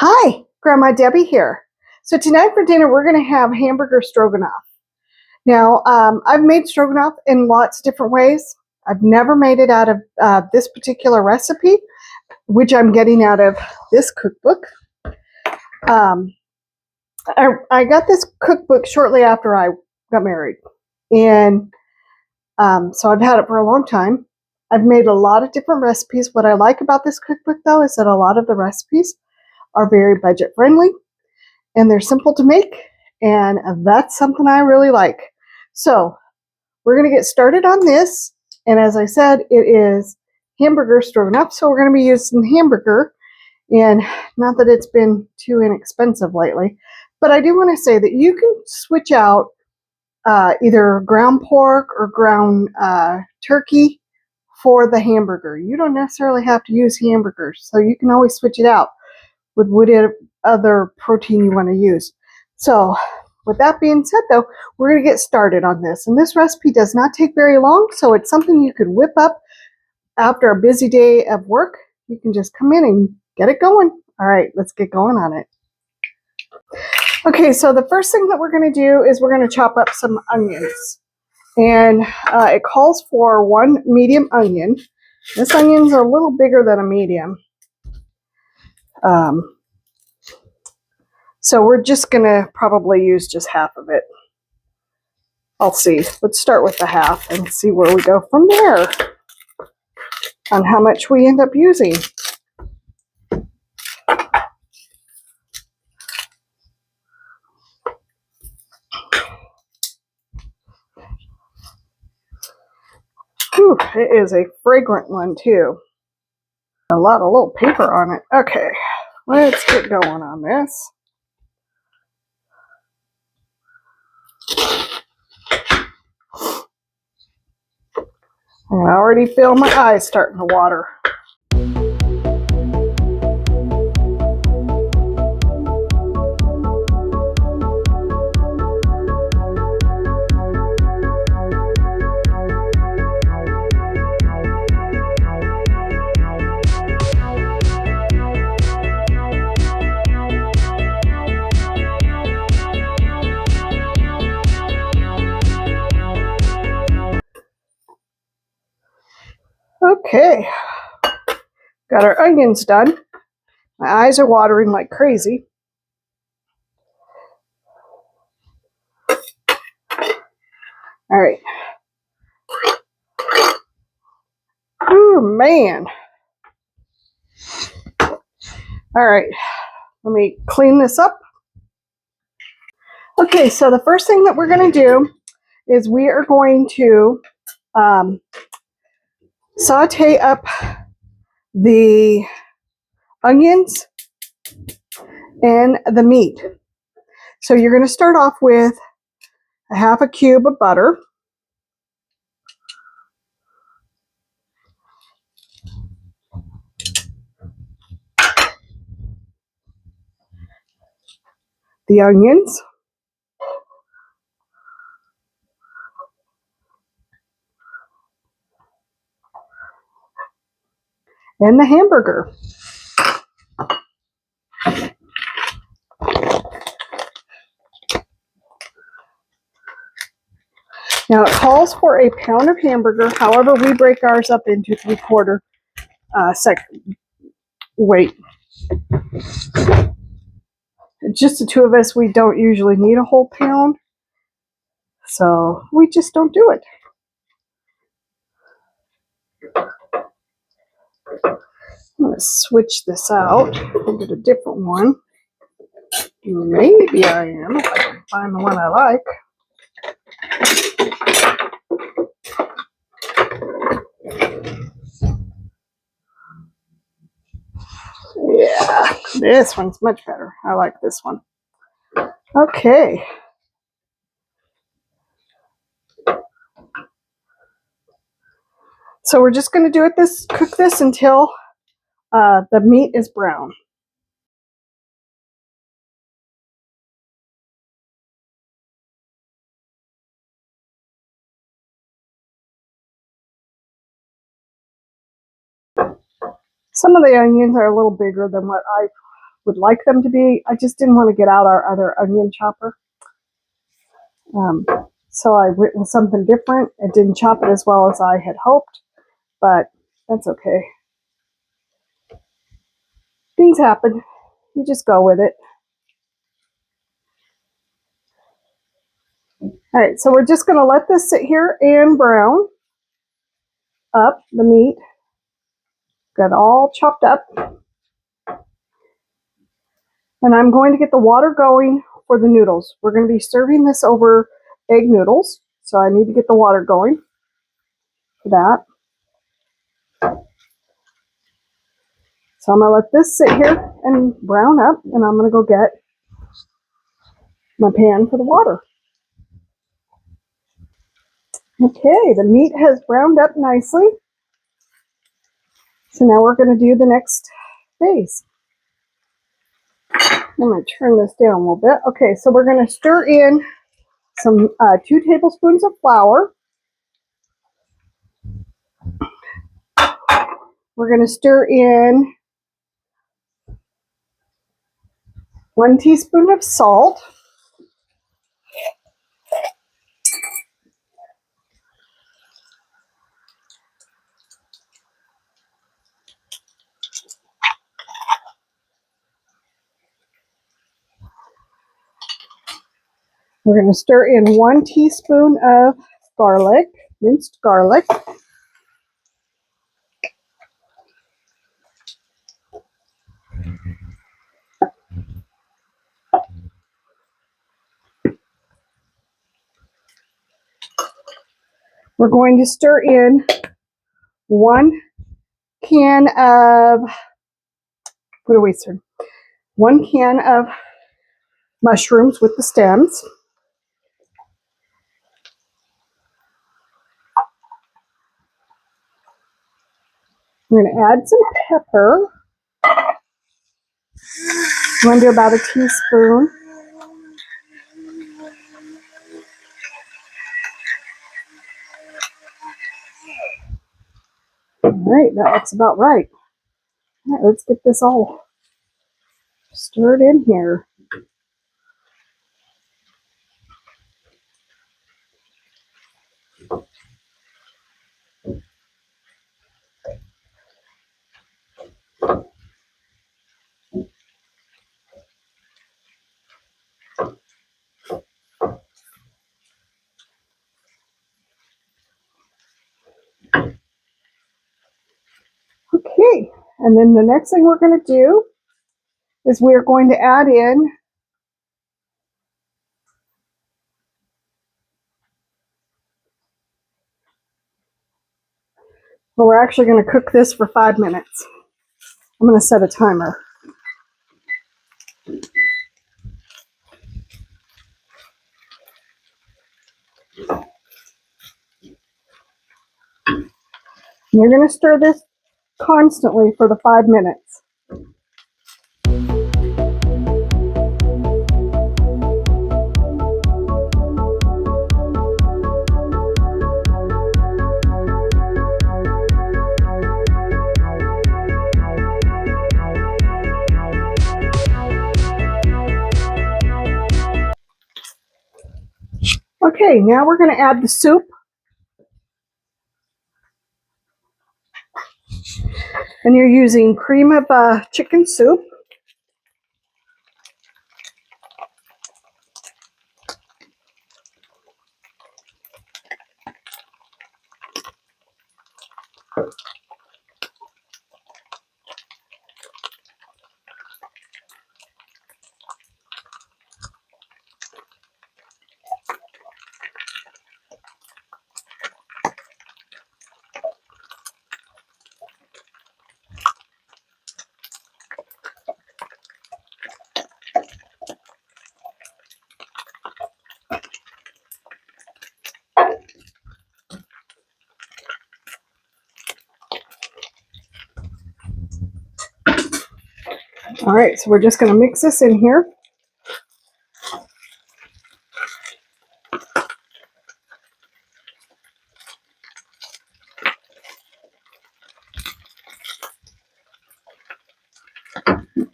Hi, Grandma Debbie here. So tonight for dinner, we're going to have hamburger stroganoff. Now, I've made stroganoff in lots of different ways. I've never made it out of this particular recipe, which I'm getting out of this cookbook. I got this cookbook shortly after I got married. And so I've had it for a long time. I've made a lot of different recipes. What I like about this cookbook, though, is that a lot of the recipes are very budget friendly and they're simple to make, and that's something I really like. So we're going to get started on this, and as I said, it is hamburger stroganoff, so we're going to be using hamburger, and not that it's been too inexpensive lately, but I do want to say that you can switch out either ground pork or ground turkey for the hamburger. You don't necessarily have to use hamburgers, so you can always switch it out with whatever other protein you want to use. So with that being said, though, we're going to get started on this. And this recipe does not take very long, so it's something you could whip up after a busy day of work. You can just come in and get it going. All right, let's get going on it. Okay, so the first thing that we're going to do is we're going to chop up some onions. And it calls for 1 medium onion. This onion's a little bigger than a medium. So we're just going to probably use just half of it. I'll see. Let's start with the half and see where we go from there on how much we end up using. Whew, it is a fragrant one too. A lot of little paper on it. Okay, let's get going on this. I already feel my eyes starting to water. Okay, got our onions done. My eyes are watering like crazy. All right. Oh, man. All right, let me clean this up. Okay, so the first thing that we're going to do is we are going to saute up the onions and the meat. So you're going to start off with a half a cube of butter. The onions. And the hamburger. Now it calls for a pound of hamburger. However, we break ours up into 3/4 weight. Just the two of us, we don't usually need a whole pound. So we just don't do it. I'm going to switch this out and get a different one. Maybe I am, if I can find the one I like. Yeah, this one's much better. I like this one. Okay. So we're just going to cook this until the meat is brown. Some of the onions are a little bigger than what I would like them to be. I just didn't want to get out our other onion chopper. So I went with something different. It didn't chop it as well as I had hoped, but that's okay. Things happen. You just go with it. All right, so we're just going to let this sit here and brown up the meat. Got all chopped up. And I'm going to get the water going for the noodles. We're going to be serving this over egg noodles, so I need to get the water going for that. So I'm going to let this sit here and brown up, and I'm going to go get my pan for the water. Okay, the meat has browned up nicely. So now we're going to do the next phase. I'm going to turn this down a little bit. Okay, so we're going to stir in some 2 tablespoons of flour. We're going to stir in 1 teaspoon of salt. We're going to stir in 1 teaspoon of garlic, minced garlic. We're going to stir in 1 can of, what do we stir? 1 can of mushrooms with the stems. We're going to add some pepper. I'm going to do about a teaspoon. All right, that looks about right. All right, let's get this all stirred in here. Okay, and then the next thing we're going to do is we're going to add in we're actually going to cook this for 5 minutes. I'm going to set a timer. You're going to stir this constantly for the 5 minutes. Okay, now we're going to add the soup. And you're using cream of chicken soup. All right, so we're just going to mix this in here.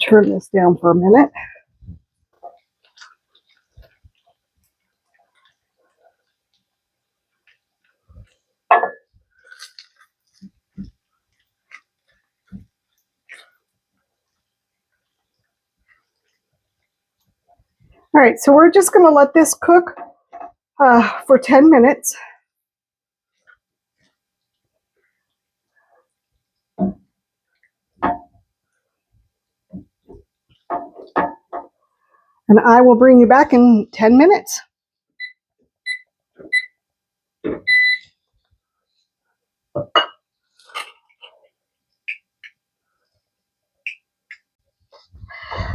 turn this down for a minute. All right, so we're just going to let this cook for 10 minutes. And I will bring you back in 10 minutes.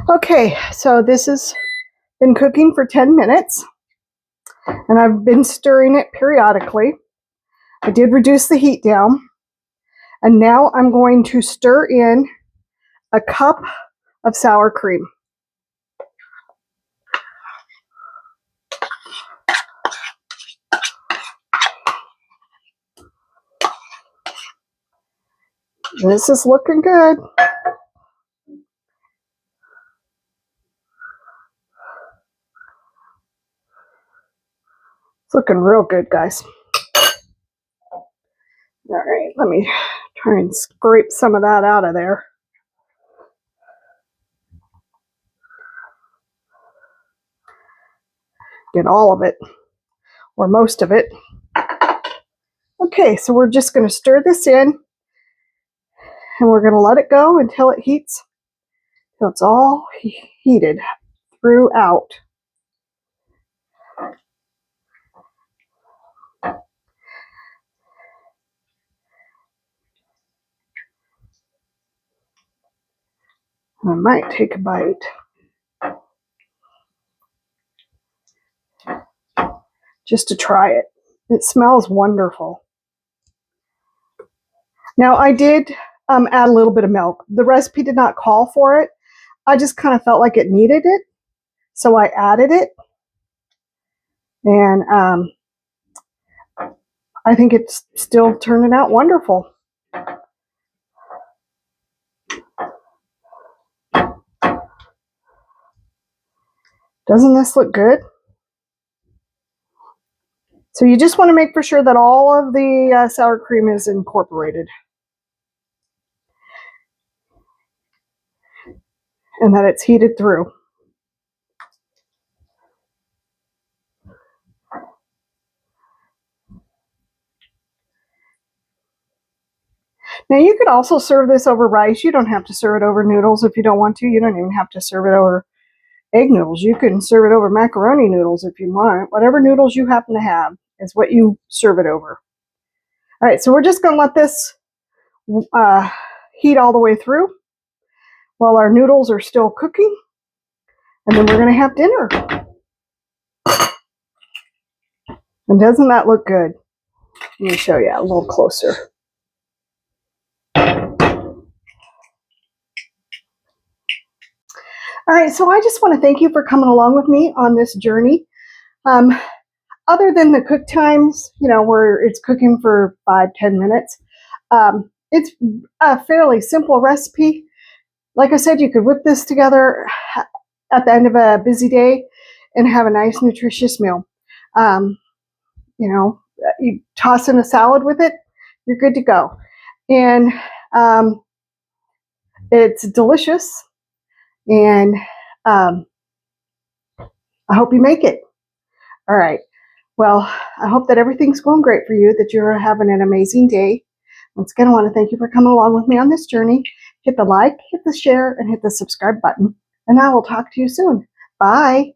Okay, so this has been cooking for 10 minutes. And I've been stirring it periodically. I did reduce the heat down. And now I'm going to stir in a cup of sour cream. This is looking good. It's looking real good, guys. All right, let me try and scrape some of that out of there. Get all of it, or most of it. Okay, so we're just going to stir this in, and we're going to let it go until it heats, until it's all heated throughout. I might take a bite. Just to try it. It smells wonderful. Now I did add a little bit of milk. The recipe did not call for it. I just kind of felt like it needed it, so I added it. And I think it's still turning out wonderful. Doesn't this look good? So you just want to make for sure that all of the sour cream is incorporated. And that it's heated through. Now you could also serve this over rice. You don't have to serve it over noodles if you don't want to. You don't even have to serve it over egg noodles. You can serve it over macaroni noodles if you want. Whatever noodles you happen to have is what you serve it over. All right, so we're just going to let this heat all the way through while our noodles are still cooking. And then we're going to have dinner. And doesn't that look good? Let me show you a little closer. All right, so I just want to thank you for coming along with me on this journey. Other than the cook times, where it's cooking for 5-10 minutes, it's a fairly simple recipe. Like I said, you could whip this together at the end of a busy day and have a nice, nutritious meal. You toss in a salad with it, you're good to go. And it's delicious. And I hope you make it. All right. Well, I hope that everything's going great for you, that you're having an amazing day. Once again, I want to thank you for coming along with me on this journey. Hit the like, hit the share, and hit the subscribe button. And I will talk to you soon. Bye.